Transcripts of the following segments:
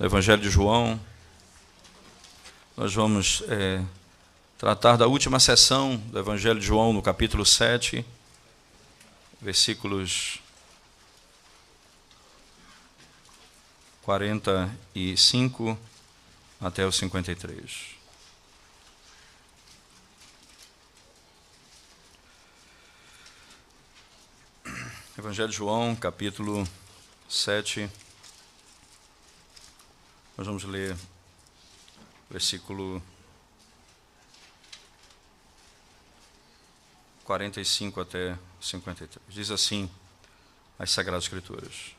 do Evangelho de João. Nós vamos tratar da última sessão do Evangelho de João, no capítulo 7, versículos 45 até o 53. Evangelho de João, capítulo 7. Nós vamos ler versículo 45 até 53. Diz assim as Sagradas Escrituras: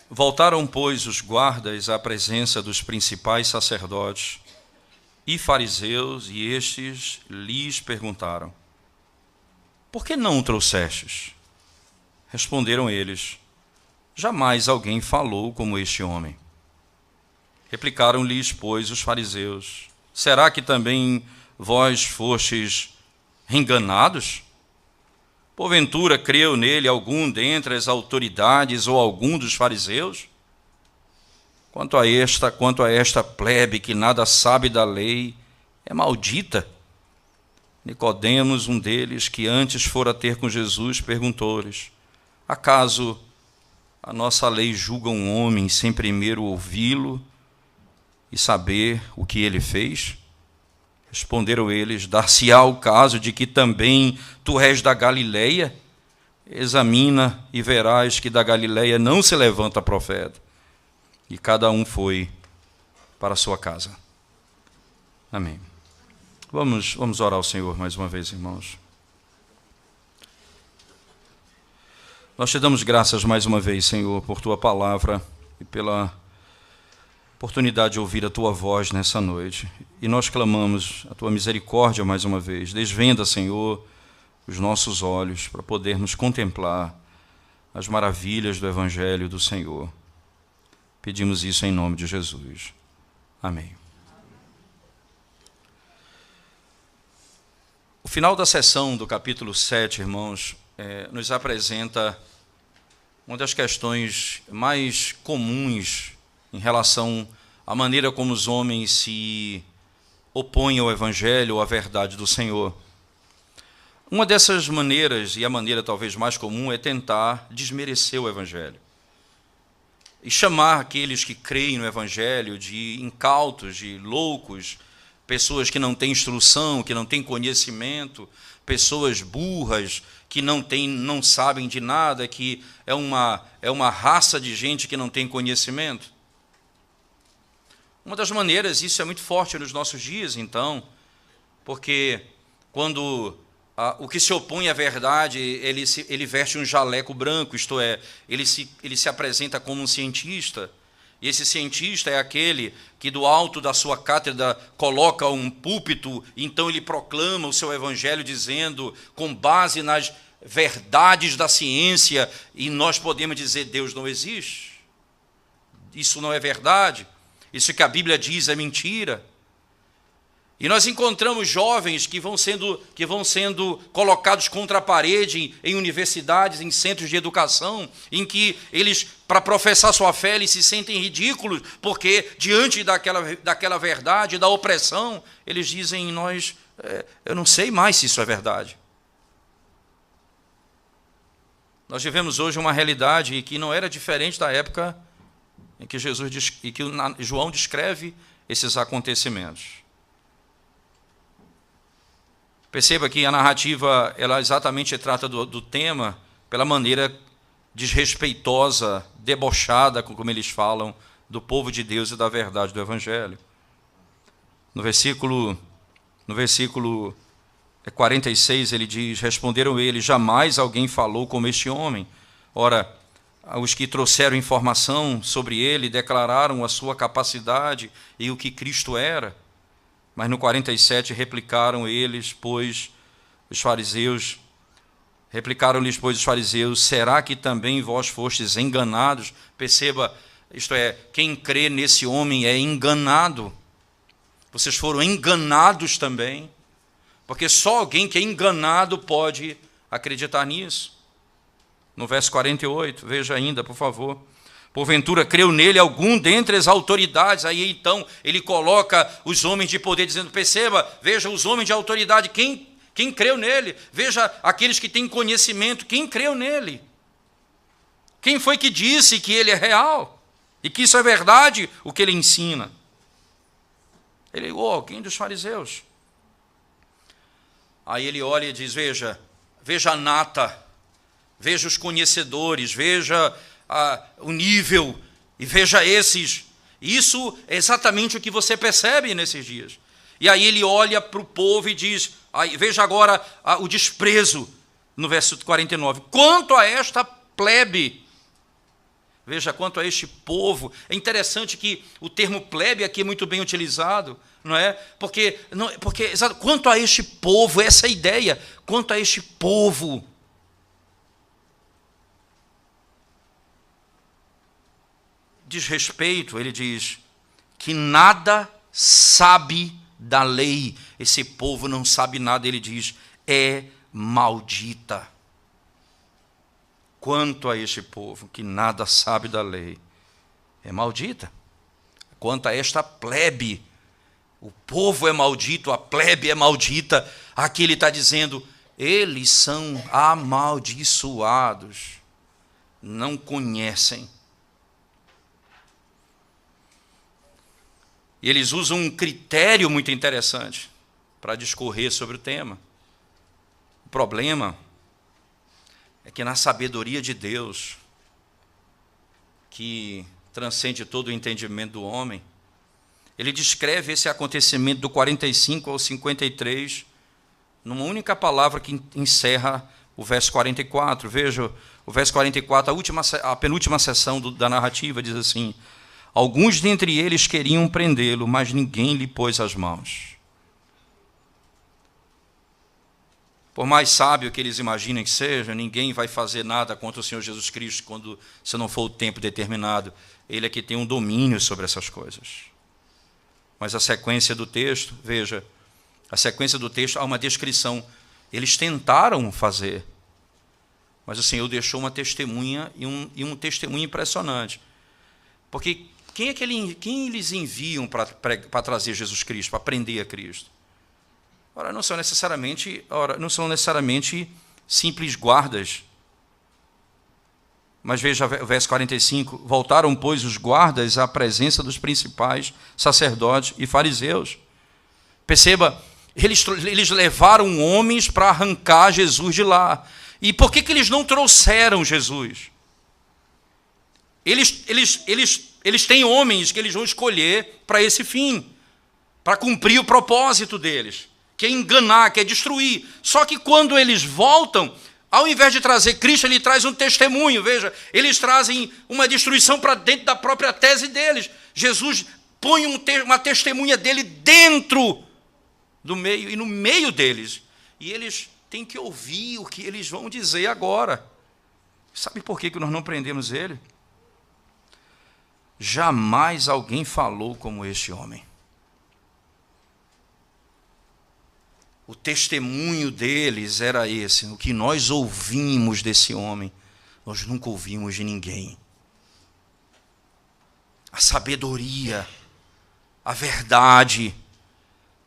Voltaram, pois, os guardas à presença dos principais sacerdotes e fariseus, e estes lhes perguntaram: Por que não o trouxestes? Responderam eles: Jamais alguém falou como este homem. Replicaram-lhes, pois, os fariseus: Será que também vós fostes enganados? Porventura creu nele algum dentre as autoridades ou algum dos fariseus? Quanto a esta plebe que nada sabe da lei, é maldita. Nicodemos, um deles, que antes fora ter com Jesus, perguntou-lhes: Acaso a nossa lei julga um homem sem primeiro ouvi-lo e saber o que ele fez? Responderam eles: Dar-se-á o caso de que também tu és da Galileia? Examina e verás que da Galileia não se levanta profeta. E cada um foi para a sua casa. Amém. Vamos orar ao Senhor mais uma vez, irmãos. Nós te damos graças mais uma vez, Senhor, por tua palavra e pela oportunidade de ouvir a tua voz nessa noite. E nós clamamos a tua misericórdia mais uma vez. Desvenda, Senhor, os nossos olhos para podermos contemplar as maravilhas do Evangelho do Senhor. Pedimos isso em nome de Jesus. Amém. O final da sessão do capítulo 7, irmãos, nos apresenta uma das questões mais comuns em relação à maneira como os homens se opõem ao Evangelho ou à verdade do Senhor. Uma dessas maneiras, e a maneira talvez mais comum, é tentar desmerecer o Evangelho e chamar aqueles que creem no Evangelho de incautos, de loucos, pessoas que não têm instrução, que não têm conhecimento, pessoas burras, que não sabem de nada, que é uma raça de gente que não tem conhecimento. Uma das maneiras, isso é muito forte nos nossos dias, então, porque quando o que se opõe à verdade, ele veste um jaleco branco, isto é, ele se apresenta como um cientista, e esse cientista é aquele que do alto da sua cátedra coloca um púlpito, então ele proclama o seu evangelho dizendo, com base nas verdades da ciência, e nós podemos dizer: Deus não existe, isso não é verdade, isso que a Bíblia diz é mentira. E nós encontramos jovens que vão sendo colocados contra a parede em universidades, em centros de educação, em que eles, para professar sua fé, eles se sentem ridículos, porque diante daquela verdade, da opressão, eles dizem: eu não sei mais se isso é verdade. Nós vivemos hoje uma realidade que não era diferente da época em que João descreve esses acontecimentos. Perceba que a narrativa, ela exatamente trata do tema pela maneira desrespeitosa, debochada, como eles falam, do povo de Deus e da verdade do Evangelho. No versículo 46, ele diz: Responderam eles: Jamais alguém falou como este homem. Ora, os que trouxeram informação sobre ele declararam a sua capacidade e o que Cristo era. Mas no 47 replicaram-lhes, pois, os fariseus: Será que também vós fostes enganados? Perceba, isto é, quem crê nesse homem é enganado. Vocês foram enganados também, porque só alguém que é enganado pode acreditar nisso. No verso 48, veja ainda, por favor: Porventura creu nele algum dentre as autoridades. Aí então ele coloca os homens de poder, dizendo, perceba, veja os homens de autoridade, quem creu nele? Veja aqueles que têm conhecimento, quem creu nele? Quem foi que disse que ele é real? E que isso é verdade, o que ele ensina? Ele, alguém dos fariseus. Aí ele olha e diz, veja a nata, veja os conhecedores, veja o nível, e veja esses. Isso é exatamente o que você percebe nesses dias. E aí ele olha para o povo e diz, veja agora o desprezo, no verso 49. Quanto a esta plebe, veja, quanto a este povo. É interessante que o termo plebe aqui é muito bem utilizado, não é? Porque quanto a este povo, essa é a ideia, quanto a este povo. Diz respeito, ele diz, que nada sabe da lei. Esse povo não sabe nada, ele diz, é maldita. Quanto a este povo que nada sabe da lei, é maldita. Quanto a esta plebe, o povo é maldito, a plebe é maldita. Aqui ele está dizendo, eles são amaldiçoados, não conhecem. E eles usam um critério muito interessante para discorrer sobre o tema. O problema é que na sabedoria de Deus, que transcende todo o entendimento do homem, ele descreve esse acontecimento do 45 ao 53, numa única palavra que encerra o verso 44. Veja, o verso 44, a penúltima seção da narrativa, diz assim, alguns dentre eles queriam prendê-lo, mas ninguém lhe pôs as mãos. Por mais sábio que eles imaginem que seja, ninguém vai fazer nada contra o Senhor Jesus Cristo se não for o tempo determinado. Ele é que tem um domínio sobre essas coisas. Mas a sequência do texto, veja, a sequência do texto há uma descrição. Eles tentaram fazer, mas o Senhor deixou uma testemunha e um testemunho impressionante. Porque quem eles enviam para trazer Jesus Cristo, para prender a Cristo? Ora, não são necessariamente simples guardas. Mas veja o verso 45. Voltaram, pois, os guardas à presença dos principais sacerdotes e fariseus. Perceba, eles levaram homens para arrancar Jesus de lá. E por que eles não trouxeram Jesus? Eles têm homens que eles vão escolher para esse fim, para cumprir o propósito deles, que é enganar, que é destruir. Só que quando eles voltam, ao invés de trazer Cristo, ele traz um testemunho. Veja, eles trazem uma destruição para dentro da própria tese deles. Jesus põe uma testemunha dele dentro do meio e no meio deles. E eles têm que ouvir o que eles vão dizer agora. Sabe por que nós não prendemos ele? Jamais alguém falou como este homem. O testemunho deles era esse, o que nós ouvimos desse homem, nós nunca ouvimos de ninguém. A sabedoria, a verdade,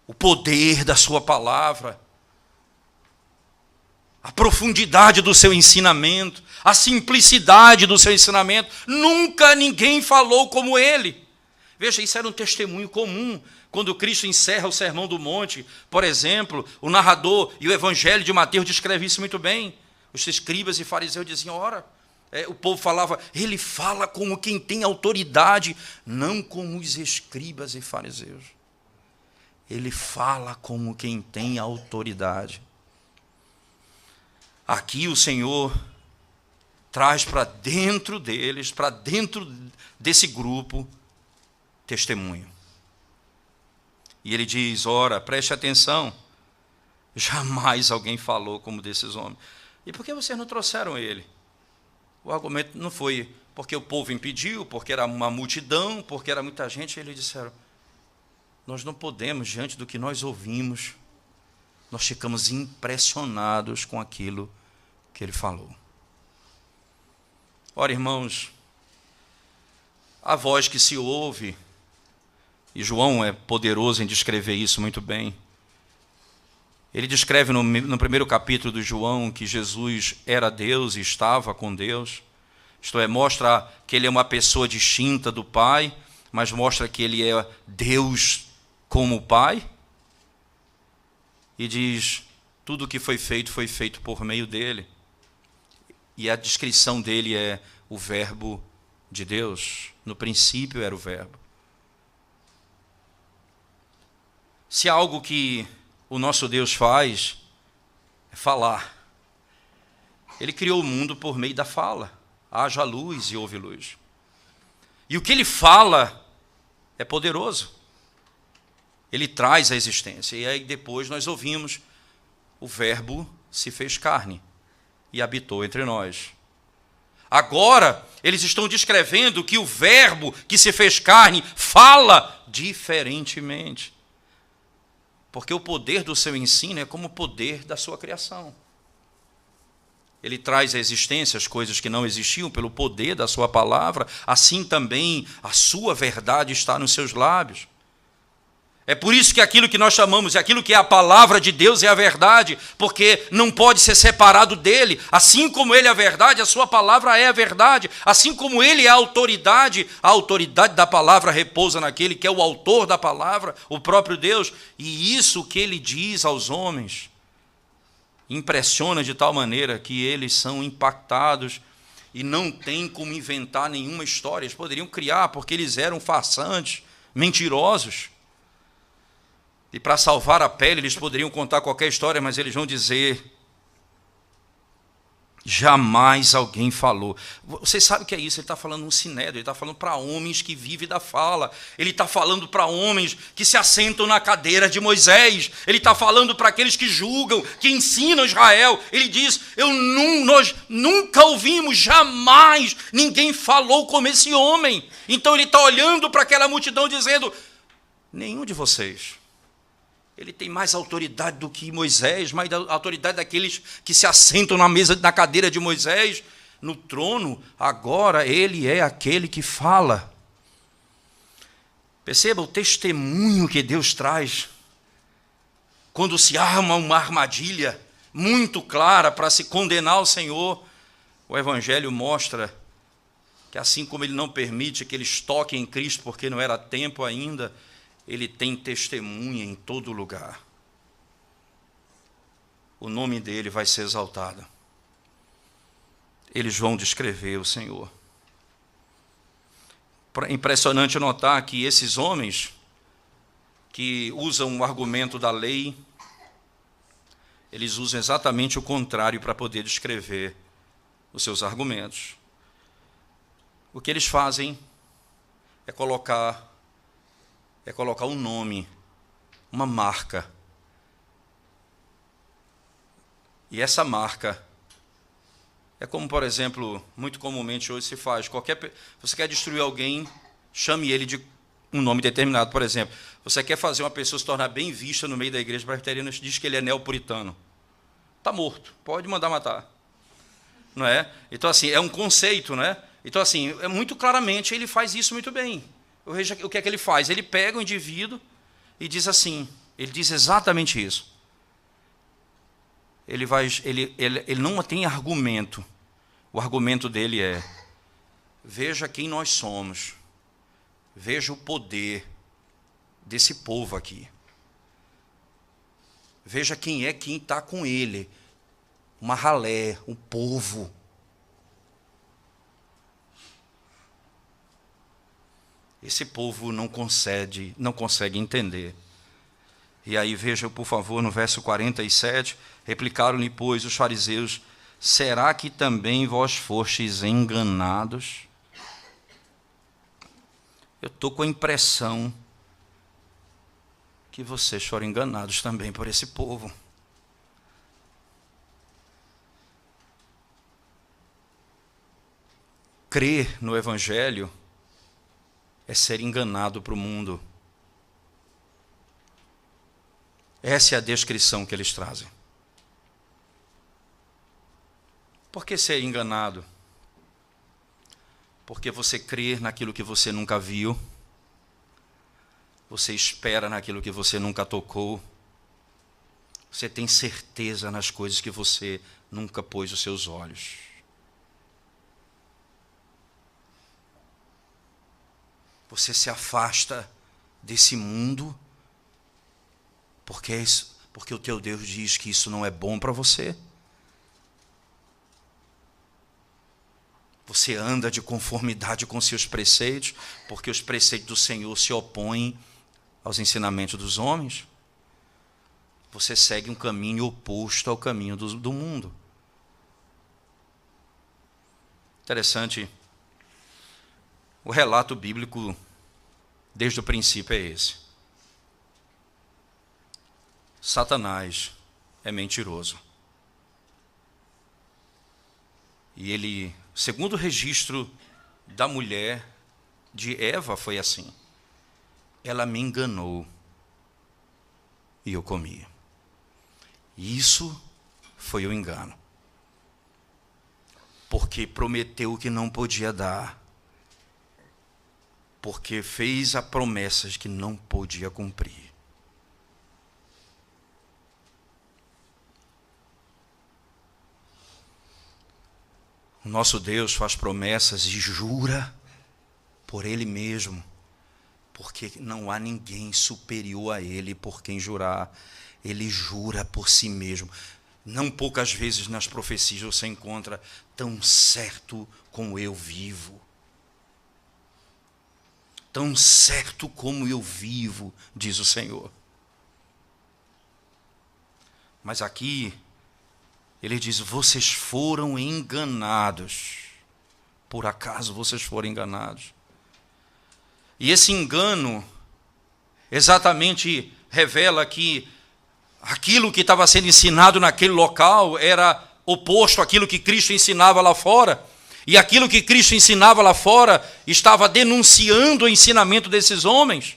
o poder da sua palavra, a profundidade do seu ensinamento, a simplicidade do seu ensinamento, nunca ninguém falou como ele. Veja, isso era um testemunho comum. Quando Cristo encerra o Sermão do Monte, por exemplo, o narrador e o Evangelho de Mateus descreve isso muito bem. Os escribas e fariseus diziam, o povo falava, ele fala como quem tem autoridade, não como os escribas e fariseus. Ele fala como quem tem autoridade. Aqui o Senhor traz para dentro deles, para dentro desse grupo, testemunho. E ele diz, preste atenção, jamais alguém falou como desses homens. E por que vocês não trouxeram ele? O argumento não foi porque o povo impediu, porque era uma multidão, porque era muita gente. Eles disseram, nós não podemos, diante do que nós ouvimos, nós ficamos impressionados com aquilo que ele falou. Ora, irmãos, a voz que se ouve, e João é poderoso em descrever isso muito bem. Ele descreve no primeiro capítulo de João que Jesus era Deus e estava com Deus. Isto é, mostra que ele é uma pessoa distinta do Pai, mas mostra que ele é Deus como o Pai. E diz, tudo o que foi feito por meio dele. E a descrição dele é o Verbo de Deus. No princípio era o Verbo. Se há algo que o nosso Deus faz, é falar. Ele criou o mundo por meio da fala. Haja luz e houve luz. E o que ele fala é poderoso. Ele traz a existência. E aí depois nós ouvimos, o Verbo se fez carne e habitou entre nós. Agora, eles estão descrevendo que o Verbo que se fez carne fala diferentemente. Porque o poder do seu ensino é como o poder da sua criação. Ele traz à existência as coisas que não existiam pelo poder da sua palavra, assim também a sua verdade está nos seus lábios. É por isso que aquilo que nós chamamos, aquilo que é a palavra de Deus é a verdade, porque não pode ser separado dele. Assim como ele é a verdade, a sua palavra é a verdade. Assim como ele é a autoridade da palavra repousa naquele que é o autor da palavra, o próprio Deus. E isso que ele diz aos homens impressiona de tal maneira que eles são impactados e não tem como inventar nenhuma história. Eles poderiam criar, porque eles eram farsantes, mentirosos. E para salvar a pele, eles poderiam contar qualquer história, mas eles vão dizer, jamais alguém falou. Vocês sabem o que é isso? Ele está falando um sinédrio, ele está falando para homens que vivem da fala. Ele está falando para homens que se assentam na cadeira de Moisés. Ele está falando para aqueles que julgam, que ensinam Israel. Ele diz, nós nunca ouvimos, jamais ninguém falou como esse homem. Então ele está olhando para aquela multidão dizendo, nenhum de vocês. Ele tem mais autoridade do que Moisés, mais autoridade daqueles que se assentam na cadeira de Moisés, no trono. Agora ele é aquele que fala. Perceba o testemunho que Deus traz. Quando se arma uma armadilha muito clara para se condenar o Senhor, o Evangelho mostra que assim como ele não permite que eles toquem em Cristo, porque não era tempo ainda, ele tem testemunha em todo lugar. O nome dele vai ser exaltado. Eles vão descrever o Senhor. É impressionante notar que esses homens que usam o argumento da lei, eles usam exatamente o contrário para poder descrever os seus argumentos. O que eles fazem é colocar um nome, uma marca. E essa marca é como, por exemplo, muito comumente hoje se faz. Você quer destruir alguém, chame ele de um nome determinado. Por exemplo, você quer fazer uma pessoa se tornar bem vista no meio da igreja presbiteriana, diz que ele é neopuritano. Está morto, pode mandar matar. Não é? Então, assim, é um conceito, né? Então, assim, muito claramente ele faz isso muito bem. O que é que ele faz? Ele pega o indivíduo e diz assim, ele diz exatamente isso. Ele não tem argumento. O argumento dele é, veja quem nós somos, veja o poder desse povo aqui. Veja quem está com ele, uma ralé, um povo. Esse povo não consegue entender. E aí veja, por favor, no verso 47, replicaram-lhe, pois, os fariseus, será que também vós fostes enganados? Eu estou com a impressão que vocês foram enganados também por esse povo. Crer no Evangelho é ser enganado para o mundo. Essa é a descrição que eles trazem. Por que ser enganado? Porque você crê naquilo que você nunca viu, você espera naquilo que você nunca tocou, você tem certeza nas coisas que você nunca pôs os seus olhos. Você se afasta desse mundo porque o teu Deus diz que isso não é bom para você. Você anda de conformidade com seus preceitos, porque os preceitos do Senhor se opõem aos ensinamentos dos homens. Você segue um caminho oposto ao caminho do mundo. Interessante. O relato bíblico, desde o princípio, é esse. Satanás é mentiroso. E ele, segundo o registro da mulher de Eva, foi assim. Ela me enganou e eu comi. Isso foi o engano. Porque prometeu o que não podia dar. Porque fez a promessas que não podia cumprir. O nosso Deus faz promessas e jura por Ele mesmo, porque não há ninguém superior a Ele por quem jurar. Ele jura por si mesmo. Não poucas vezes nas profecias você encontra tão certo como eu vivo. Tão certo como eu vivo, diz o Senhor. Mas aqui, ele diz, vocês foram enganados. Por acaso vocês foram enganados? E esse engano exatamente revela que aquilo que estava sendo ensinado naquele local era oposto àquilo que Cristo ensinava lá fora. E aquilo que Cristo ensinava lá fora estava denunciando o ensinamento desses homens.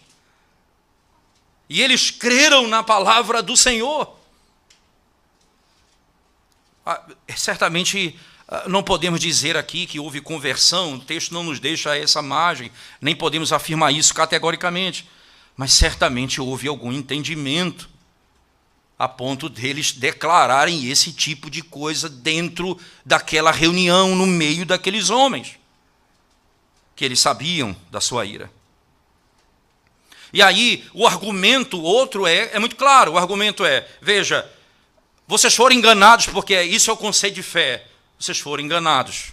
E eles creram na palavra do Senhor. Certamente não podemos dizer aqui que houve conversão, o texto não nos deixa essa margem, nem podemos afirmar isso categoricamente, mas certamente houve algum entendimento a ponto deles declararem esse tipo de coisa dentro daquela reunião, no meio daqueles homens, que eles sabiam da sua ira. E aí, o argumento outro é muito claro, o argumento é, veja, vocês foram enganados, porque isso é o conceito de fé. Vocês foram enganados.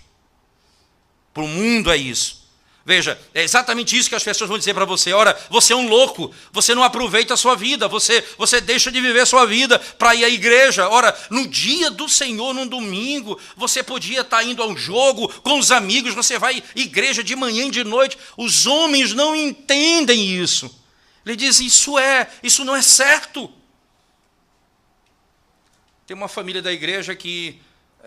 Para o mundo é isso. Veja, é exatamente isso que as pessoas vão dizer para você. Ora, você é um louco, você não aproveita a sua vida, você deixa de viver a sua vida para ir à igreja. Ora, no dia do Senhor, num domingo, você podia estar indo ao jogo com os amigos, você vai à igreja de manhã e de noite. Os homens não entendem isso. Ele diz, isso não é certo. Tem uma família da igreja que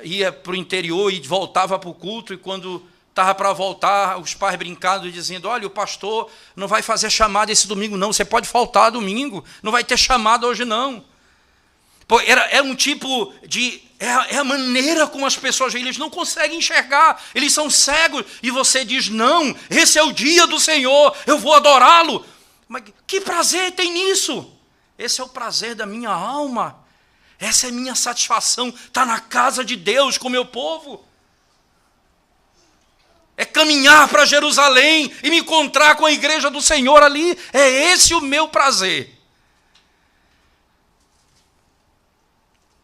ia para o interior e voltava para o culto, e quando estava para voltar, os pais brincando e dizendo, olha, o pastor não vai fazer chamada esse domingo não, você pode faltar domingo, não vai ter chamada hoje não. Pô, é um tipo de... É a maneira como as pessoas veem, eles não conseguem enxergar, eles são cegos, e você diz, não, esse é o dia do Senhor, eu vou adorá-lo. Mas que prazer tem nisso? Esse é o prazer da minha alma. Essa é minha satisfação, estar na casa de Deus com o meu povo. É caminhar para Jerusalém e me encontrar com a igreja do Senhor ali. É esse o meu prazer.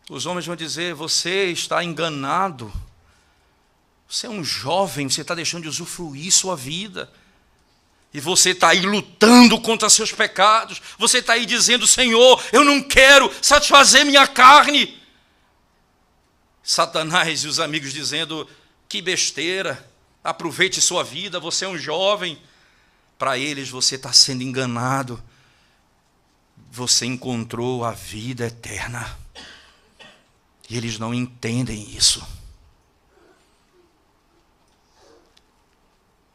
Os homens vão dizer, você está enganado. Você é um jovem, você está deixando de usufruir sua vida. E você está aí lutando contra seus pecados. Você está aí dizendo, Senhor, eu não quero satisfazer minha carne. Satanás e os amigos dizendo, que besteira, aproveite sua vida, você é um jovem. Para eles você está sendo enganado. Você encontrou a vida eterna. E eles não entendem isso.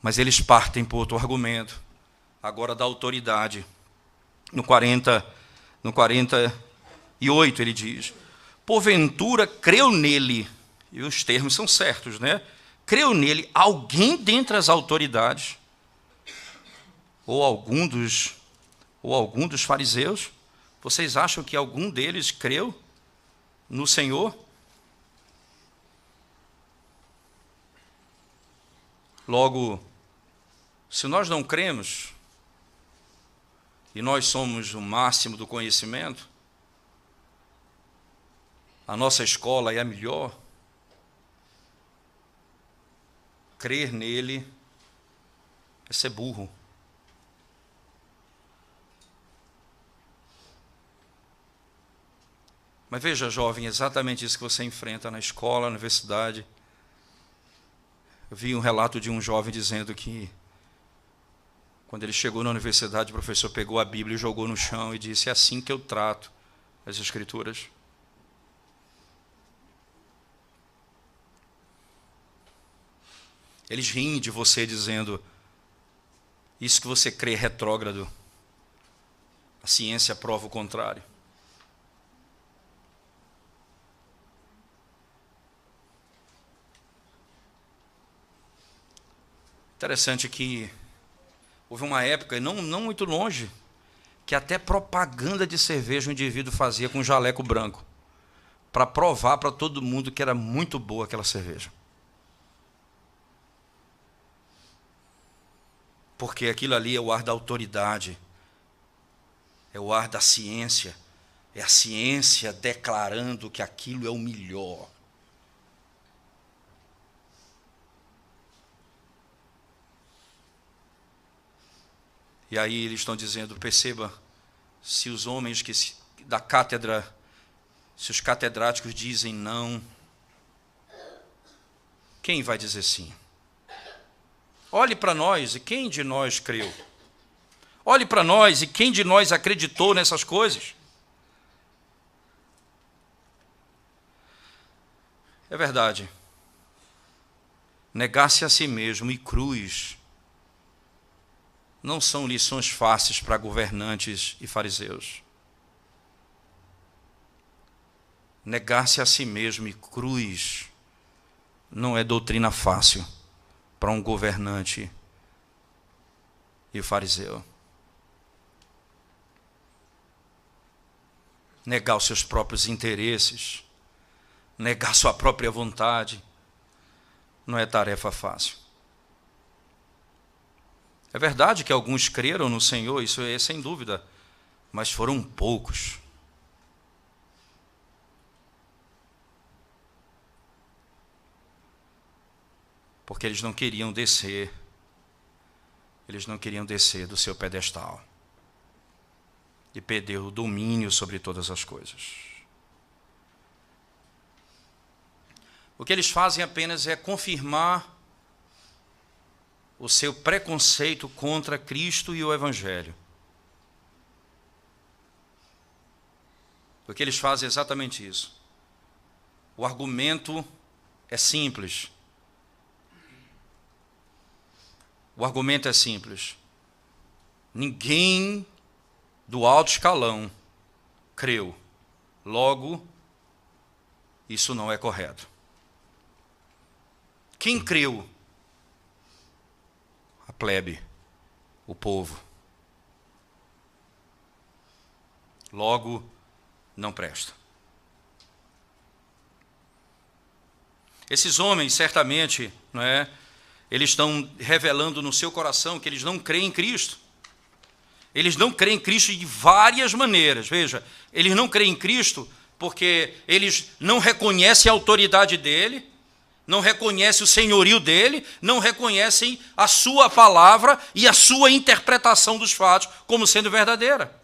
Mas eles partem por outro argumento, agora da autoridade. No 48 ele diz, porventura creu nele, e os termos são certos, né? creu nele alguém dentre as autoridades, ou algum dos fariseus? Vocês acham que algum deles creu no Senhor? Logo, se nós não cremos, e nós somos o máximo do conhecimento, a nossa escola é a melhor, crer nele é ser burro. Mas veja, jovem, exatamente isso que você enfrenta na escola, na universidade. Eu vi um relato de um jovem dizendo que, quando ele chegou na universidade, o professor pegou a Bíblia e jogou no chão e disse: é assim que eu trato as Escrituras. Eles riem de você dizendo: isso que você crê é retrógrado. A ciência prova o contrário. Interessante que houve uma época, não muito longe, que até propaganda de cerveja o indivíduo fazia com jaleco branco, para provar para todo mundo que era muito boa aquela cerveja. Porque aquilo ali é o ar da autoridade, é o ar da ciência, é a ciência declarando que aquilo é o melhor. E aí eles estão dizendo: perceba, se os homens da cátedra, se os catedráticos dizem não, quem vai dizer sim? Olhe para nós, e quem de nós creu? Olhe para nós, e quem de nós acreditou nessas coisas? É verdade. Negar-se a si mesmo e cruz não são lições fáceis para governantes e fariseus. Negar-se a si mesmo e cruz não é doutrina fácil para um governante e fariseu. Negar os seus próprios interesses, negar sua própria vontade, não é tarefa fácil. É verdade que alguns creram no Senhor, isso é sem dúvida, mas foram poucos. Porque eles não queriam descer do seu pedestal e perder o domínio sobre todas as coisas. O que eles fazem apenas é confirmar o seu preconceito contra Cristo e o Evangelho. O que eles fazem é exatamente isso. O argumento é simples. O argumento é simples. Ninguém do alto escalão creu. Logo, isso não é correto. Quem creu? A plebe, o povo. Logo, não presta. Esses homens, certamente, não é? Eles estão revelando no seu coração que eles não creem em Cristo. Eles não creem em Cristo de várias maneiras. Veja, eles não creem em Cristo porque eles não reconhecem a autoridade dele, não reconhecem o senhorio dele, não reconhecem a sua palavra e a sua interpretação dos fatos como sendo verdadeira.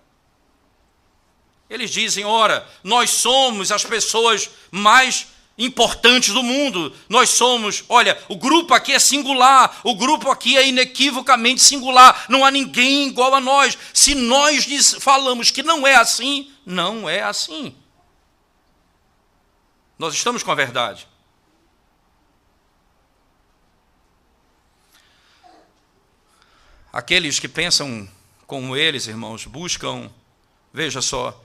Eles dizem: ora, nós somos as pessoas mais importantes do mundo, nós somos, olha, o grupo aqui é singular, o grupo aqui é inequivocamente singular, não há ninguém igual a nós. Se nós falamos que não é assim, não é assim. Nós estamos com a verdade. Aqueles que pensam como eles, irmãos, buscam, veja só,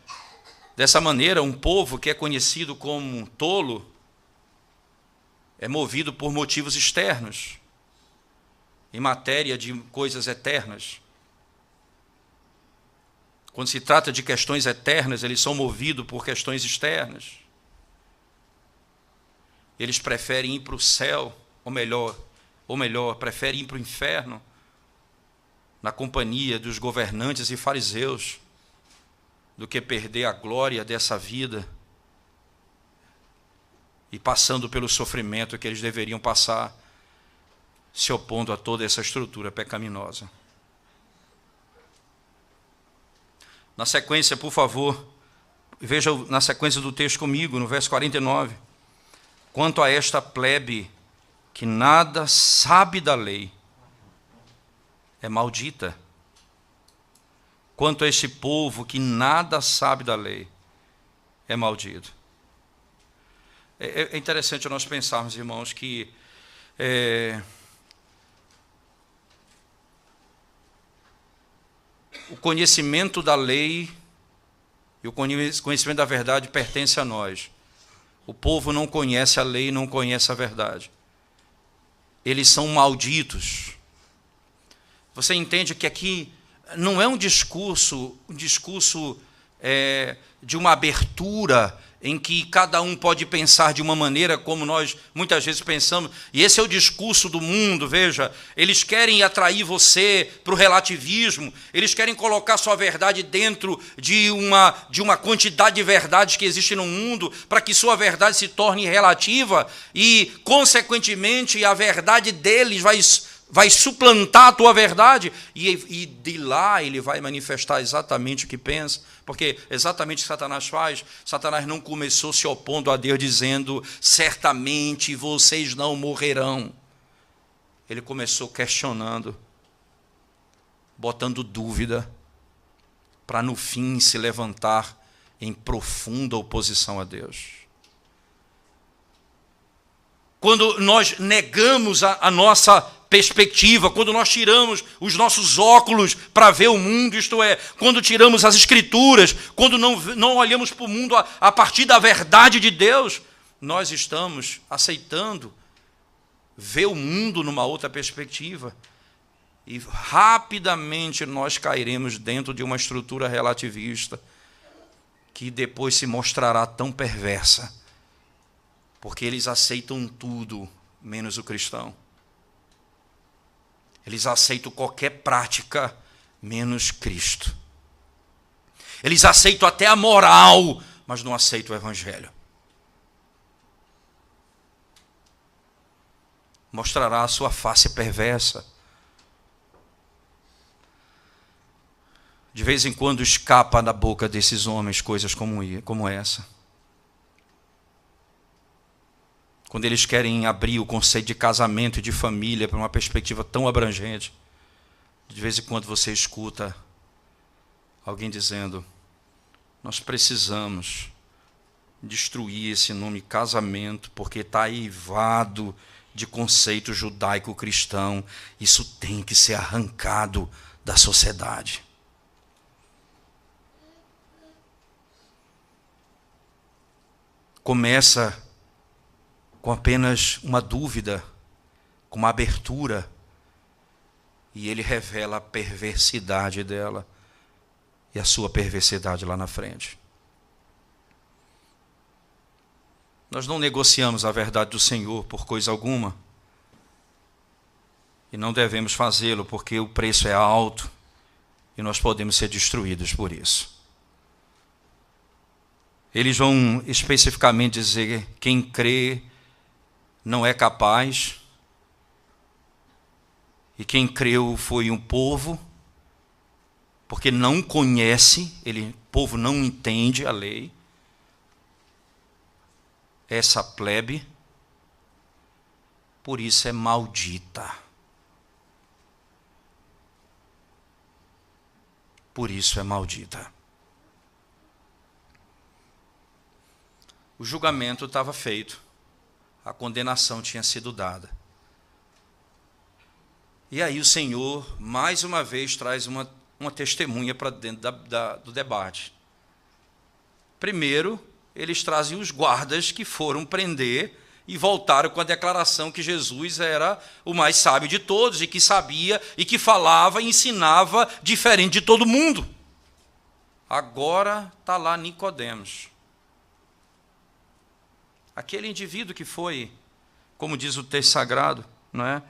dessa maneira, um povo que é conhecido como tolo, é movido por motivos externos, em matéria de coisas eternas. Quando se trata de questões eternas, eles são movidos por questões externas. Eles preferem ir para o céu, ou melhor, preferem ir para o inferno, na companhia dos governantes e fariseus, do que perder a glória dessa vida e passando pelo sofrimento que eles deveriam passar, se opondo a toda essa estrutura pecaminosa. Na sequência, por favor, veja na sequência do texto comigo, no verso 49. Quanto a esta plebe que nada sabe da lei, é maldita. Quanto a este povo que nada sabe da lei, é maldito. É interessante nós pensarmos, irmãos, que o conhecimento da lei e o conhecimento da verdade pertence a nós. O povo não conhece a lei, não conhece a verdade. Eles são malditos. Você entende que aqui não é um discurso de uma abertura em que cada um pode pensar de uma maneira como nós muitas vezes pensamos. E esse é o discurso do mundo, veja. Eles querem atrair você para o relativismo, eles querem colocar sua verdade dentro de uma quantidade de verdades que existe no mundo, para que sua verdade se torne relativa e, consequentemente, a verdade deles vai suplantar a tua verdade, e de lá ele vai manifestar exatamente o que pensa, porque exatamente o que Satanás faz. Satanás não começou se opondo a Deus dizendo, certamente vocês não morrerão. Ele começou questionando, botando dúvida, para no fim se levantar em profunda oposição a Deus. Quando nós negamos a nossa perspectiva, quando nós tiramos os nossos óculos para ver o mundo, isto é, quando tiramos as escrituras, quando não olhamos para o mundo a partir da verdade de Deus, nós estamos aceitando ver o mundo numa outra perspectiva, e rapidamente nós cairemos dentro de uma estrutura relativista que depois se mostrará tão perversa, porque eles aceitam tudo menos o cristão. Eles aceitam qualquer prática menos Cristo. Eles aceitam até a moral, mas não aceitam o Evangelho. Mostrará a sua face perversa. De vez em quando escapa da boca desses homens coisas como essa. Quando eles querem abrir o conceito de casamento e de família para uma perspectiva tão abrangente, de vez em quando você escuta alguém dizendo, nós precisamos destruir esse nome casamento, porque está eivado de conceito judaico-cristão, isso tem que ser arrancado da sociedade. Começa com apenas uma dúvida, com uma abertura, e ele revela a perversidade dela e a sua perversidade lá na frente. Nós não negociamos a verdade do Senhor por coisa alguma, e não devemos fazê-lo porque o preço é alto e nós podemos ser destruídos por isso. Eles vão especificamente dizer, quem crê não é capaz, e quem creu foi um povo, porque não conhece, o povo não entende a lei, essa plebe, por isso é maldita. Por isso é maldita. O julgamento estava feito. A condenação tinha sido dada. E aí o Senhor, mais uma vez, traz uma testemunha para dentro do debate. Primeiro, eles trazem os guardas que foram prender e voltaram com a declaração que Jesus era o mais sábio de todos, e que sabia, e que falava e ensinava diferente de todo mundo. Agora está lá Nicodemos. Aquele indivíduo que foi, como diz o texto sagrado, não é?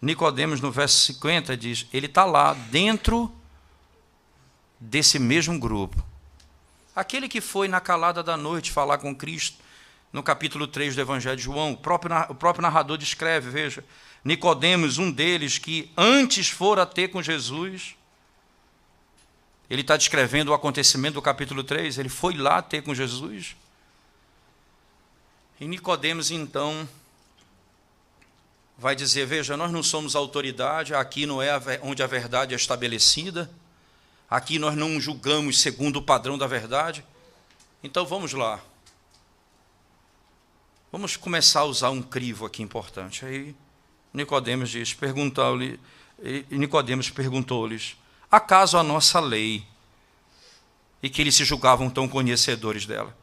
Nicodemos, no verso 50, diz, ele está lá dentro desse mesmo grupo. Aquele que foi na calada da noite falar com Cristo, no capítulo 3 do Evangelho de João, o próprio narrador descreve, veja, Nicodemos, um deles que antes fora ter com Jesus, ele está descrevendo o acontecimento do capítulo 3, ele foi lá ter com Jesus. E Nicodemos, então, vai dizer, veja, nós não somos autoridade, aqui não é onde a verdade é estabelecida, aqui nós não julgamos segundo o padrão da verdade, então vamos lá. Vamos começar a usar um crivo aqui importante. Aí Nicodemos perguntou-lhes, acaso a nossa lei, e que eles se julgavam tão conhecedores dela,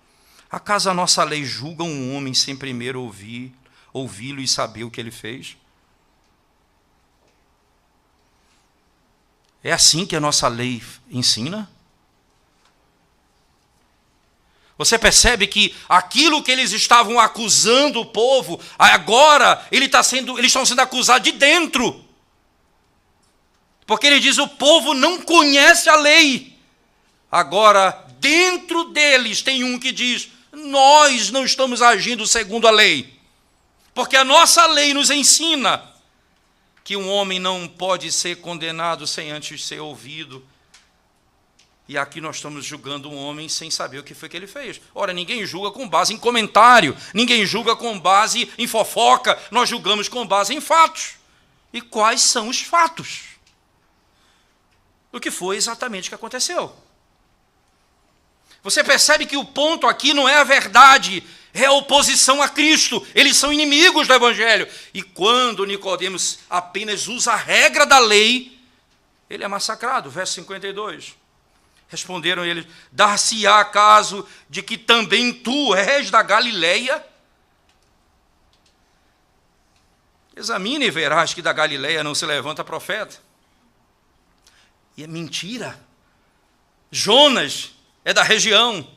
acaso a nossa lei julga um homem sem primeiro ouvi-lo e saber o que ele fez? É assim que a nossa lei ensina? Você percebe que aquilo que eles estavam acusando o povo, agora eles estão sendo acusados de dentro. Porque ele diz, o povo não conhece a lei. Agora, dentro deles tem um que diz, nós não estamos agindo segundo a lei. Porque a nossa lei nos ensina que um homem não pode ser condenado sem antes ser ouvido. E aqui nós estamos julgando um homem sem saber o que foi que ele fez. Ora, ninguém julga com base em comentário, ninguém julga com base em fofoca, nós julgamos com base em fatos. E quais são os fatos? O que foi exatamente o que aconteceu? Você percebe que o ponto aqui não é a verdade, é a oposição a Cristo. Eles são inimigos do Evangelho. E quando Nicodemos apenas usa a regra da lei, ele é massacrado. Verso 52. Responderam eles, dar-se-á caso de que também tu és da Galileia? Examine e verás que da Galileia não se levanta profeta. E é mentira. Jonas é da região.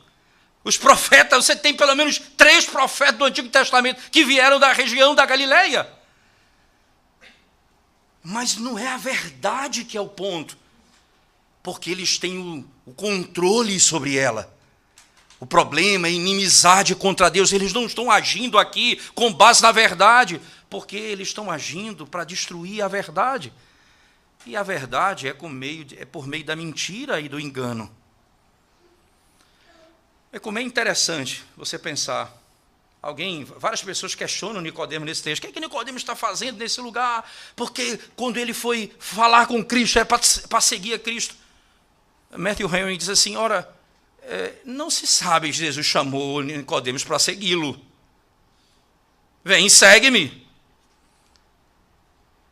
Os profetas, você tem pelo menos 3 profetas do Antigo Testamento que vieram da região da Galileia. Mas não é a verdade que é o ponto. Porque eles têm o controle sobre ela. O problema é inimizade contra Deus. Eles não estão agindo aqui com base na verdade, porque eles estão agindo para destruir a verdade. E a verdade é por meio da mentira e do engano. É como é interessante você pensar. Várias pessoas questionam Nicodemos nesse texto. O que Nicodemos está fazendo nesse lugar? Porque quando ele foi falar com Cristo, é para seguir a Cristo. Matthew Henry diz assim, ora, não se sabe, Jesus chamou Nicodemos para segui-lo. Vem, segue-me.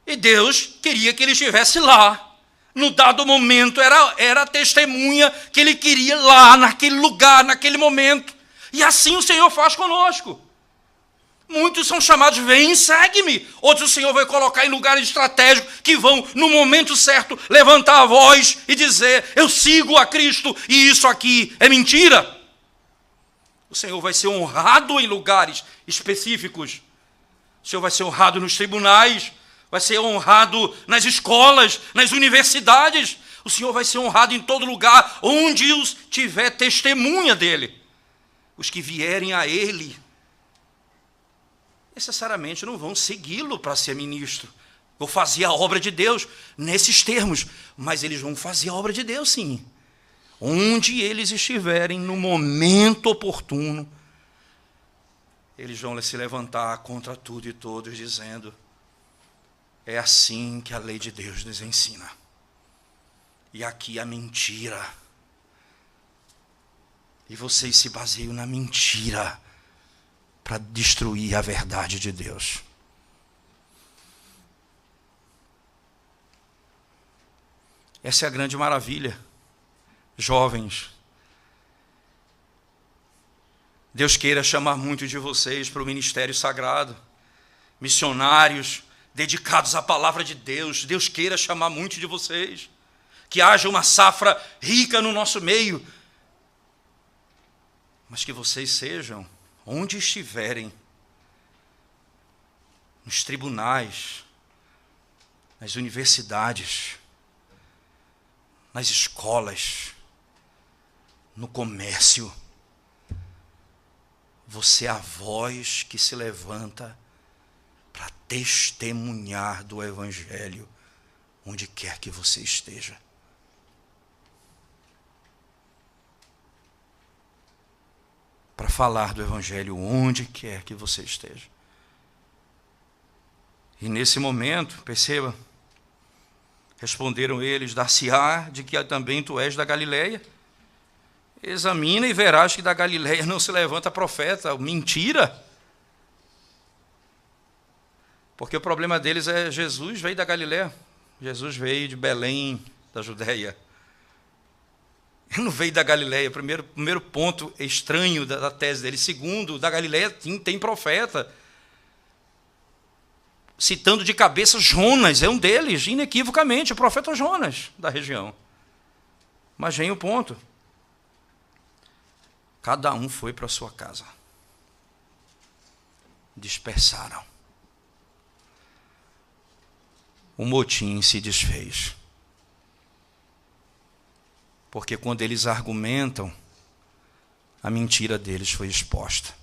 E Deus queria que ele estivesse lá. No dado momento, era a testemunha que ele queria lá, naquele lugar, naquele momento. E assim o Senhor faz conosco. Muitos são chamados, vem, segue-me. Outros o Senhor vai colocar em lugares estratégicos que vão, no momento certo, levantar a voz e dizer, eu sigo a Cristo e isso aqui é mentira. O Senhor vai ser honrado em lugares específicos. O Senhor vai ser honrado nos tribunais, vai ser honrado nas escolas, nas universidades. O Senhor vai ser honrado em todo lugar onde tiver testemunha dele. Os que vierem a ele necessariamente não vão segui-lo para ser ministro, ou fazer a obra de Deus nesses termos, mas eles vão fazer a obra de Deus sim. Onde eles estiverem no momento oportuno, eles vão se levantar contra tudo e todos, dizendo, é assim que a lei de Deus nos ensina. E aqui a mentira. E vocês se baseiam na mentira para destruir a verdade de Deus. Essa é a grande maravilha. Jovens, Deus queira chamar muito de vocês para o ministério sagrado, missionários dedicados à palavra de Deus. Deus queira chamar muito de vocês, que haja uma safra rica no nosso meio, mas que vocês sejam, onde estiverem, nos tribunais, nas universidades, nas escolas, no comércio, você é a voz que se levanta para testemunhar do Evangelho onde quer que você esteja. Para falar do Evangelho onde quer que você esteja. E nesse momento, perceba, responderam eles: dar-se-á de que também tu és da Galileia? Examina e verás que da Galileia não se levanta profeta. Mentira! Porque o problema deles é: Jesus veio da Galileia. Jesus veio de Belém, da Judéia. Ele não veio da Galileia. Primeiro ponto estranho da tese dele. Segundo, da Galileia tem profeta. Citando de cabeça Jonas, é um deles, inequivocamente, o profeta Jonas da região. Mas vem o ponto. Cada um foi para a sua casa. Dispersaram. O motim se desfez. Porque quando eles argumentam, a mentira deles foi exposta.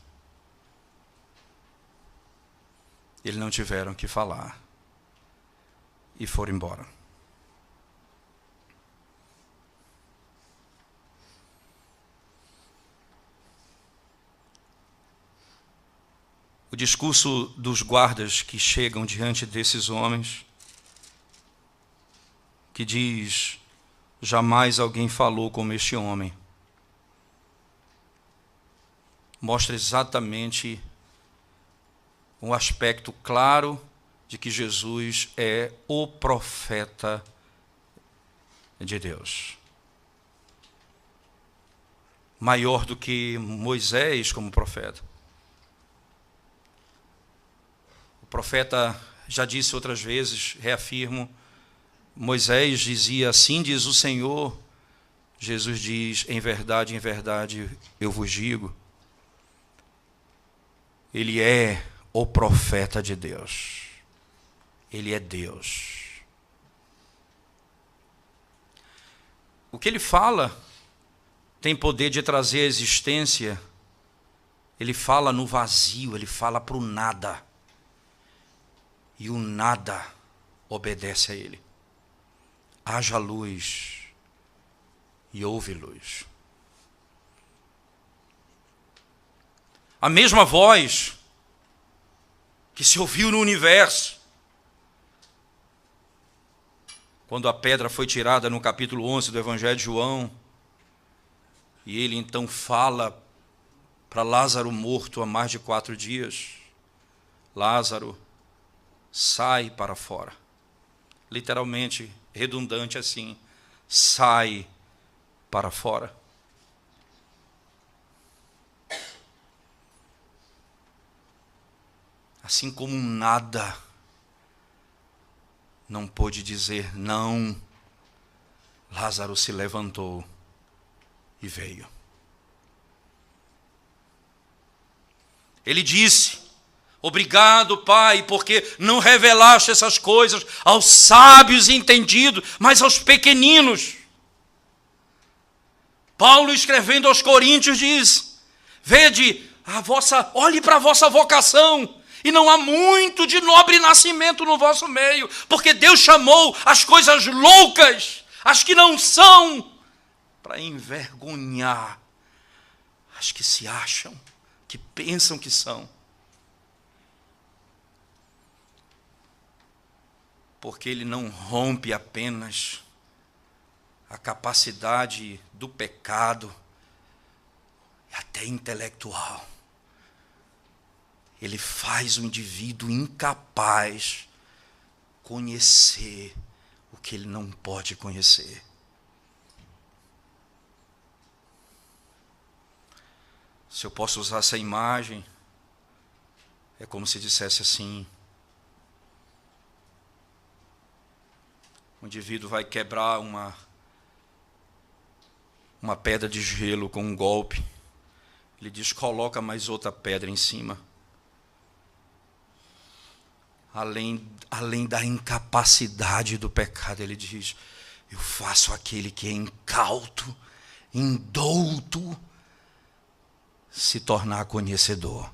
Eles não tiveram o que falar e foram embora. O discurso dos guardas que chegam diante desses homens, que diz: jamais alguém falou como este homem, mostra exatamente um aspecto claro de que Jesus é o profeta de Deus. Maior do que Moisés como profeta. O profeta já disse outras vezes, reafirmo, Moisés dizia: assim diz o Senhor. Jesus diz: em verdade, eu vos digo. Ele é o profeta de Deus. Ele é Deus. O que ele fala tem poder de trazer à existência. Ele fala no vazio, ele fala para o nada. E o nada obedece a ele. Haja luz e houve luz. A mesma voz que se ouviu no universo quando a pedra foi tirada no capítulo 11 do Evangelho de João, e ele então fala para Lázaro morto há mais de 4 dias: Lázaro, sai para fora. Literalmente, redundante assim: sai para fora. Assim como um nada não pôde dizer não, Lázaro se levantou e veio. Ele disse: obrigado, Pai, porque não revelaste essas coisas aos sábios e entendidos, mas aos pequeninos. Paulo, escrevendo aos Coríntios, diz: vede, olhe para a vossa vocação, e não há muito de nobre nascimento no vosso meio, porque Deus chamou as coisas loucas, as que não são, para envergonhar as que se acham, que pensam que são. Porque ele não rompe apenas a capacidade do pecado, até intelectual. Ele faz o indivíduo incapaz conhecer o que ele não pode conhecer. Se eu posso usar essa imagem, é como se dissesse assim: o indivíduo vai quebrar uma pedra de gelo com um golpe. Ele diz: coloca mais outra pedra em cima. Além da incapacidade do pecado, ele diz: eu faço aquele que é incauto, indouto, se tornar conhecedor.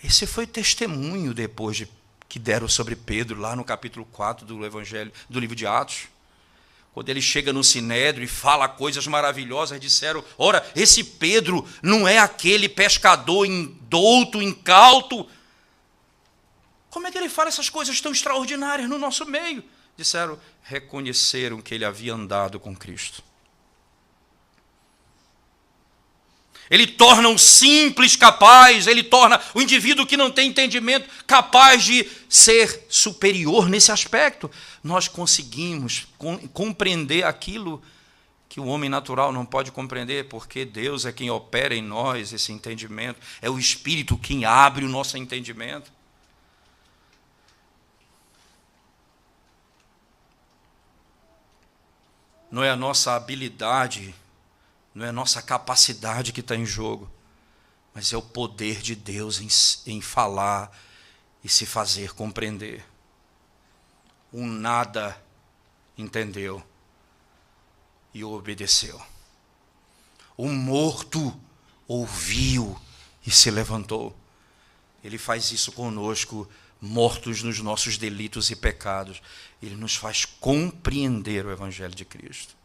Esse foi o testemunho depois que deram sobre Pedro, lá no capítulo 4 do Evangelho, do livro de Atos. Quando ele chega no Sinédrio e fala coisas maravilhosas, disseram: ora, esse Pedro não é aquele pescador indouto, incauto? Como é que ele fala essas coisas tão extraordinárias no nosso meio? Disseram, reconheceram que ele havia andado com Cristo. Ele torna o simples capaz, ele torna o indivíduo que não tem entendimento capaz de ser superior nesse aspecto. Nós conseguimos compreender aquilo que o homem natural não pode compreender, porque Deus é quem opera em nós esse entendimento, é o Espírito quem abre o nosso entendimento. Não é a nossa habilidade, não é a nossa capacidade que está em jogo, mas é o poder de Deus em falar e se fazer compreender. O nada entendeu e obedeceu. O morto ouviu e se levantou. Ele faz isso conosco, mortos nos nossos delitos e pecados. Ele nos faz compreender o Evangelho de Cristo.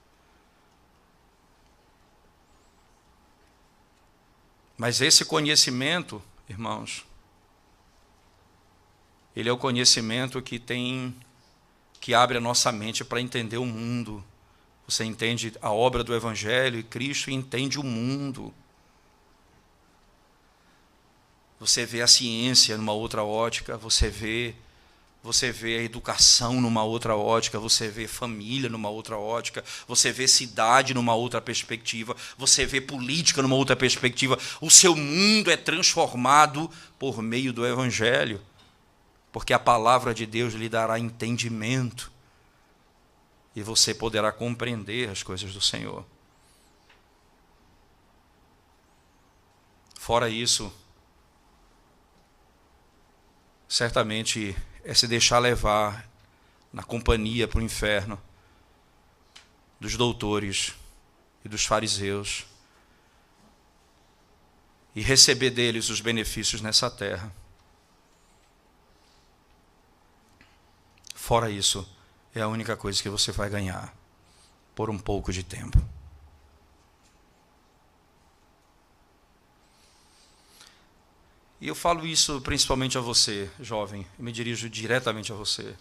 Mas esse conhecimento, irmãos, ele é o conhecimento que abre a nossa mente para entender o mundo. Você entende a obra do Evangelho e Cristo entende o mundo. Você vê a ciência numa outra ótica, você vê a educação numa outra ótica, você vê família numa outra ótica, você vê cidade numa outra perspectiva, você vê política numa outra perspectiva. O seu mundo é transformado por meio do Evangelho, porque a palavra de Deus lhe dará entendimento e você poderá compreender as coisas do Senhor. Fora isso, certamente é se deixar levar na companhia para o inferno dos doutores e dos fariseus e receber deles os benefícios nessa terra. Fora isso, é a única coisa que você vai ganhar por um pouco de tempo. E eu falo isso principalmente a você, jovem, eu me dirijo diretamente a você.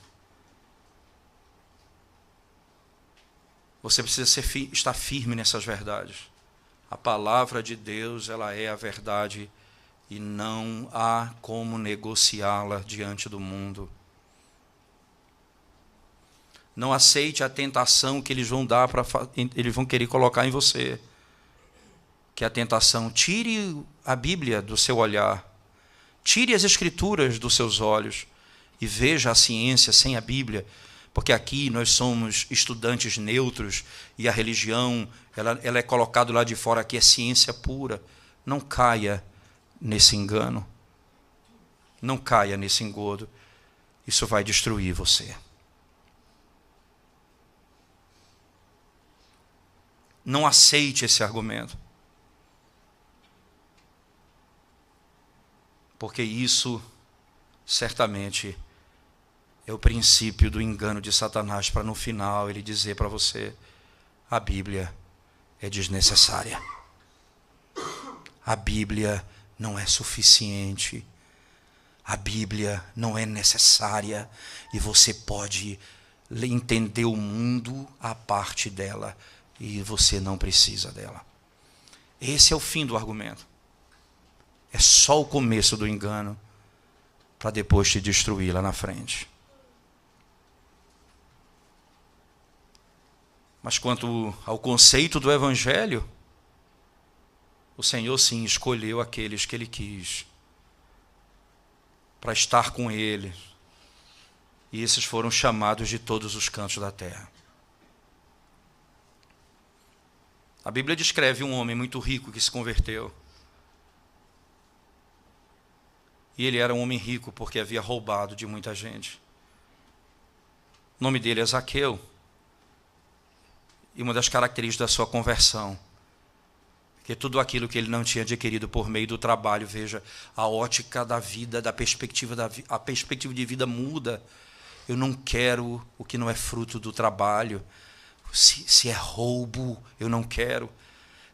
Você precisa estar firme nessas verdades. A palavra de Deus, ela é a verdade e não há como negociá-la diante do mundo. Não aceite a tentação que eles vão dar eles vão querer colocar em você. Que é a tentação, tire a Bíblia do seu olhar. Tire as Escrituras dos seus olhos e veja a ciência sem a Bíblia, porque aqui nós somos estudantes neutros e a religião ela é colocada lá de fora, aqui é ciência pura. Não caia nesse engano, não caia nesse engodo, isso vai destruir você. Não aceite esse argumento. Porque isso, certamente, é o princípio do engano de Satanás, para no final ele dizer para você, a Bíblia é desnecessária. A Bíblia não é suficiente. A Bíblia não é necessária. E você pode entender o mundo à parte dela. E você não precisa dela. Esse é o fim do argumento. É só o começo do engano para depois te destruir lá na frente. Mas quanto ao conceito do Evangelho, o Senhor sim escolheu aqueles que Ele quis para estar com Ele. E esses foram chamados de todos os cantos da terra. A Bíblia descreve um homem muito rico que se converteu. E ele era um homem rico porque havia roubado de muita gente. O nome dele é Zaqueu. E uma das características da sua conversão, que tudo aquilo que ele não tinha adquirido por meio do trabalho, veja, a ótica da vida, a perspectiva de vida muda. Eu não quero o que não é fruto do trabalho. Se é roubo, eu não quero.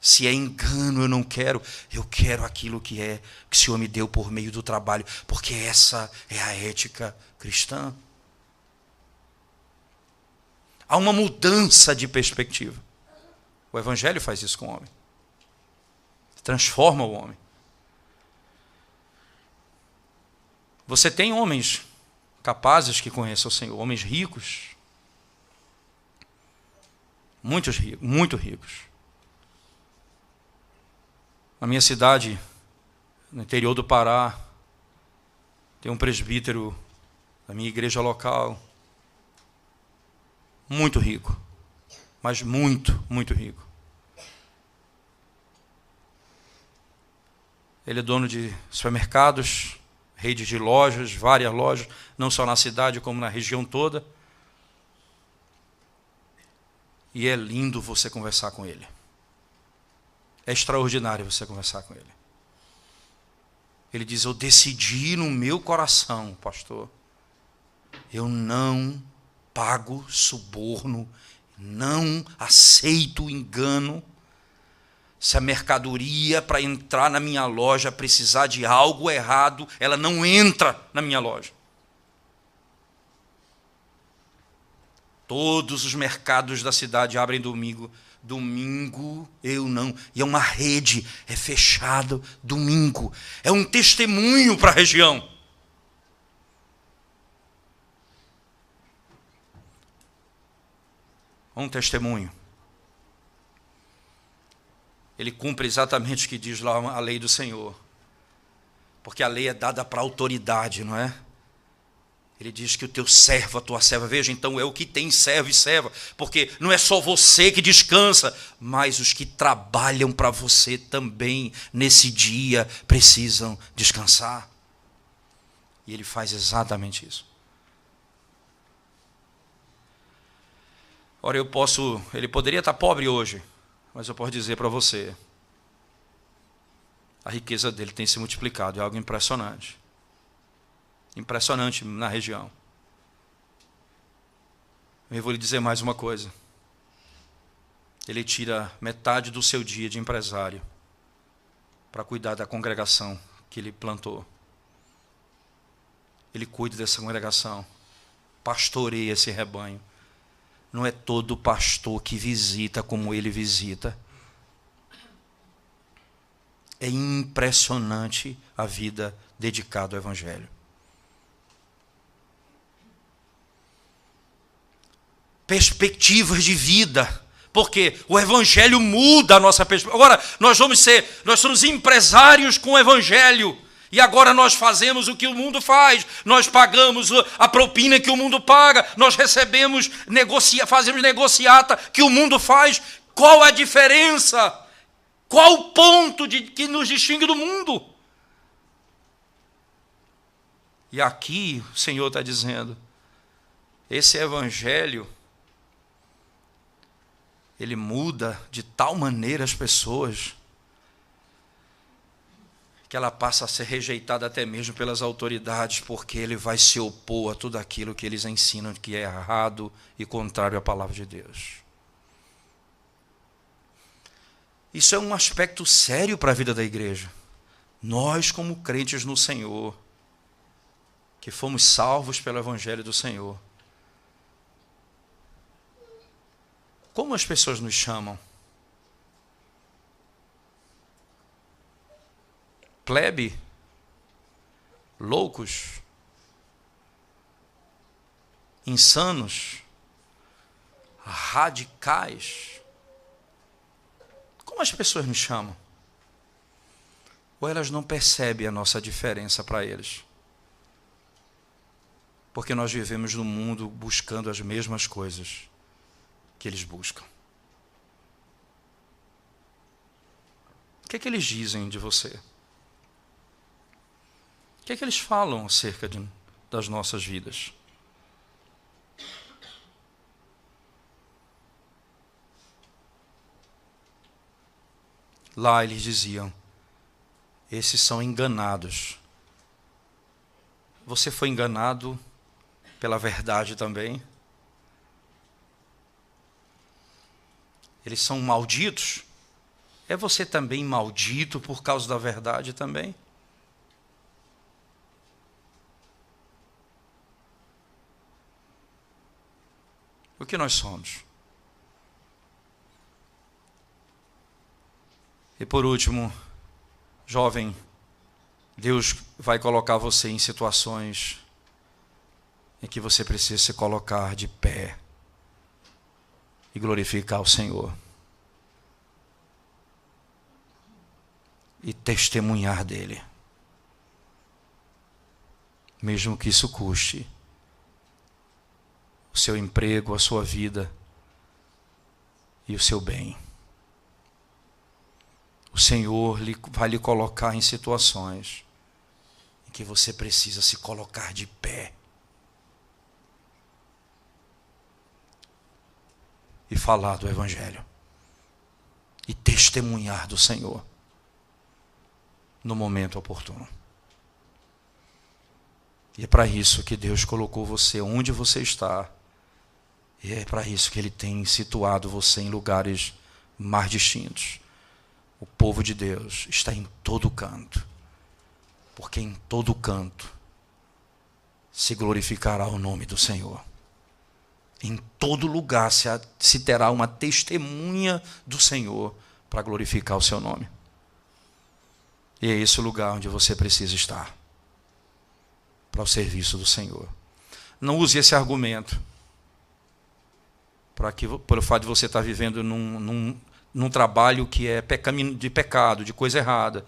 Se é engano, eu não quero. Eu quero aquilo que o Senhor me deu por meio do trabalho, porque essa é a ética cristã. Há uma mudança de perspectiva. O Evangelho faz isso com o homem. Transforma o homem. Você tem homens capazes que conheçam o Senhor, homens ricos, muito ricos. Na minha cidade, no interior do Pará, tem um presbítero da minha igreja local, muito rico, mas muito, muito rico. Ele é dono de supermercados, redes de lojas, várias lojas, não só na cidade, como na região toda. E é lindo você conversar com ele. É extraordinário você conversar com ele. Ele diz: eu decidi no meu coração, pastor, eu não pago suborno, não aceito engano. Se a mercadoria para entrar na minha loja precisar de algo errado, ela não entra na minha loja. Todos os mercados da cidade abrem domingo. Domingo eu não. E é uma rede, é fechado domingo. É um testemunho para a região. Um testemunho. Ele cumpre exatamente o que diz lá a lei do Senhor. Porque a lei é dada para a autoridade, não é? Ele diz que o teu servo, a tua serva, veja, então é o que tem servo e serva, porque não é só você que descansa, mas os que trabalham para você também nesse dia precisam descansar. E ele faz exatamente isso. Ora, ele poderia estar pobre hoje, mas eu posso dizer para você, a riqueza dele tem se multiplicado, é algo impressionante. Impressionante na região. Eu vou lhe dizer mais uma coisa. Ele tira metade do seu dia de empresário para cuidar da congregação que ele plantou. Ele cuida dessa congregação, pastoreia esse rebanho. Não é todo pastor que visita como ele visita. É impressionante a vida dedicada ao Evangelho. Perspectivas de vida, porque o Evangelho muda a nossa perspectiva. Agora, nós somos empresários com o Evangelho, e agora nós fazemos o que o mundo faz, nós pagamos a propina que o mundo paga, nós recebemos, fazemos negociata que o mundo faz. Qual a diferença? Qual o ponto que nos distingue do mundo? E aqui o Senhor está dizendo, esse Evangelho, ele muda de tal maneira as pessoas que ela passa a ser rejeitada até mesmo pelas autoridades, porque ele vai se opor a tudo aquilo que eles ensinam que é errado e contrário à palavra de Deus. Isso é um aspecto sério para a vida da igreja. Nós, como crentes no Senhor, que fomos salvos pelo Evangelho do Senhor, como as pessoas nos chamam? Plebe? Loucos? Insanos? Radicais? Como as pessoas nos chamam? ou elas não percebem a nossa diferença para eles. Porque nós vivemos no mundo buscando as mesmas coisas que eles buscam. O que é que eles dizem de você? O que é que eles falam acerca das nossas vidas? Lá eles diziam: esses são enganados. Você foi enganado pela verdade também? Eles são malditos? É você também maldito por causa da verdade também? O que nós somos? E por último, jovem, Deus vai colocar você em situações em que você precisa se colocar de pé e glorificar o Senhor. E testemunhar dele. Mesmo que isso custe o seu emprego, a sua vida e o seu bem. O Senhor vai lhe colocar em situações em que você precisa se colocar de pé e falar do Evangelho e testemunhar do Senhor no momento oportuno. E é para isso que Deus colocou você onde você está. E é para isso que Ele tem situado você em lugares mais distintos. O povo de Deus está em todo canto, porque em todo canto se glorificará o nome do Senhor. Em todo lugar se terá uma testemunha do Senhor para glorificar o seu nome. E é esse o lugar onde você precisa estar, para o serviço do Senhor. Não use esse argumento pelo fato de você estar vivendo num trabalho que é de pecado, de coisa errada.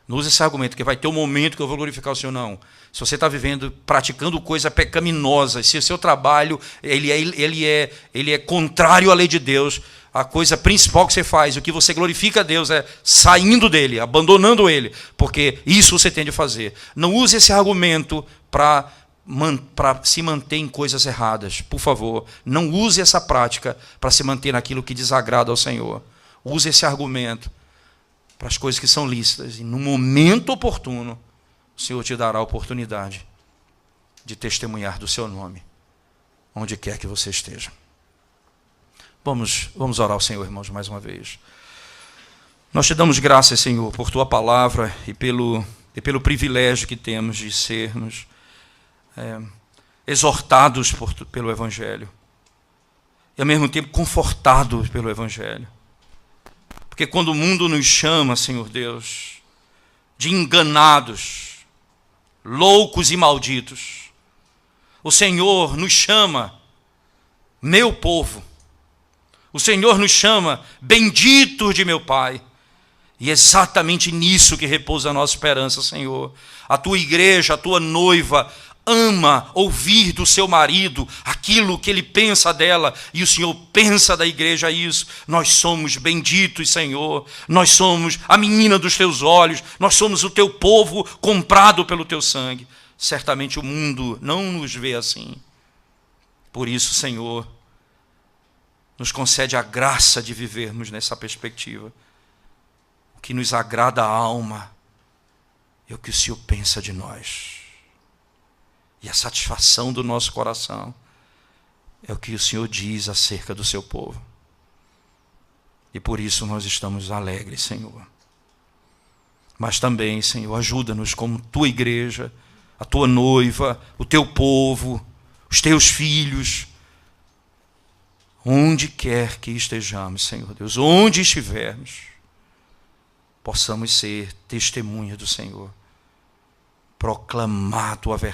Não use esse argumento, que vai ter um momento que eu vou glorificar o Senhor. Não. Se você está vivendo, praticando coisa pecaminosa, se o seu trabalho ele é contrário à lei de Deus, a coisa principal que você faz, o que você glorifica a Deus é saindo dele, abandonando ele, porque isso você tem de fazer. Não use esse argumento para se manter em coisas erradas. Por favor, não use essa prática para se manter naquilo que desagrada ao Senhor. Use esse argumento para as coisas que são lícitas. E no momento oportuno, o Senhor te dará a oportunidade de testemunhar do seu nome, onde quer que você esteja. Vamos orar ao Senhor, irmãos, mais uma vez. Nós te damos graças, Senhor, por tua palavra e pelo privilégio que temos de sermos exortados pelo Evangelho e ao mesmo tempo confortados pelo Evangelho. Porque quando o mundo nos chama, Senhor Deus, de enganados, loucos e malditos, o Senhor nos chama, meu povo. O Senhor nos chama, benditos de meu Pai. E é exatamente nisso que repousa a nossa esperança, Senhor. A tua igreja, a tua noiva, ama ouvir do seu marido aquilo que ele pensa dela, e o Senhor pensa da igreja isso. Nós somos benditos, Senhor. Nós somos a menina dos teus olhos. Nós somos o teu povo comprado pelo teu sangue. Certamente o mundo não nos vê assim. Por isso, Senhor, nos concede a graça de vivermos nessa perspectiva. O que nos agrada a alma é o que o Senhor pensa de nós. E a satisfação do nosso coração é o que o Senhor diz acerca do seu povo. E por isso nós estamos alegres, Senhor. Mas também, Senhor, ajuda-nos como tua igreja, a tua noiva, o teu povo, os teus filhos, onde quer que estejamos, Senhor Deus, onde estivermos, possamos ser testemunha do Senhor, proclamar a tua verdade.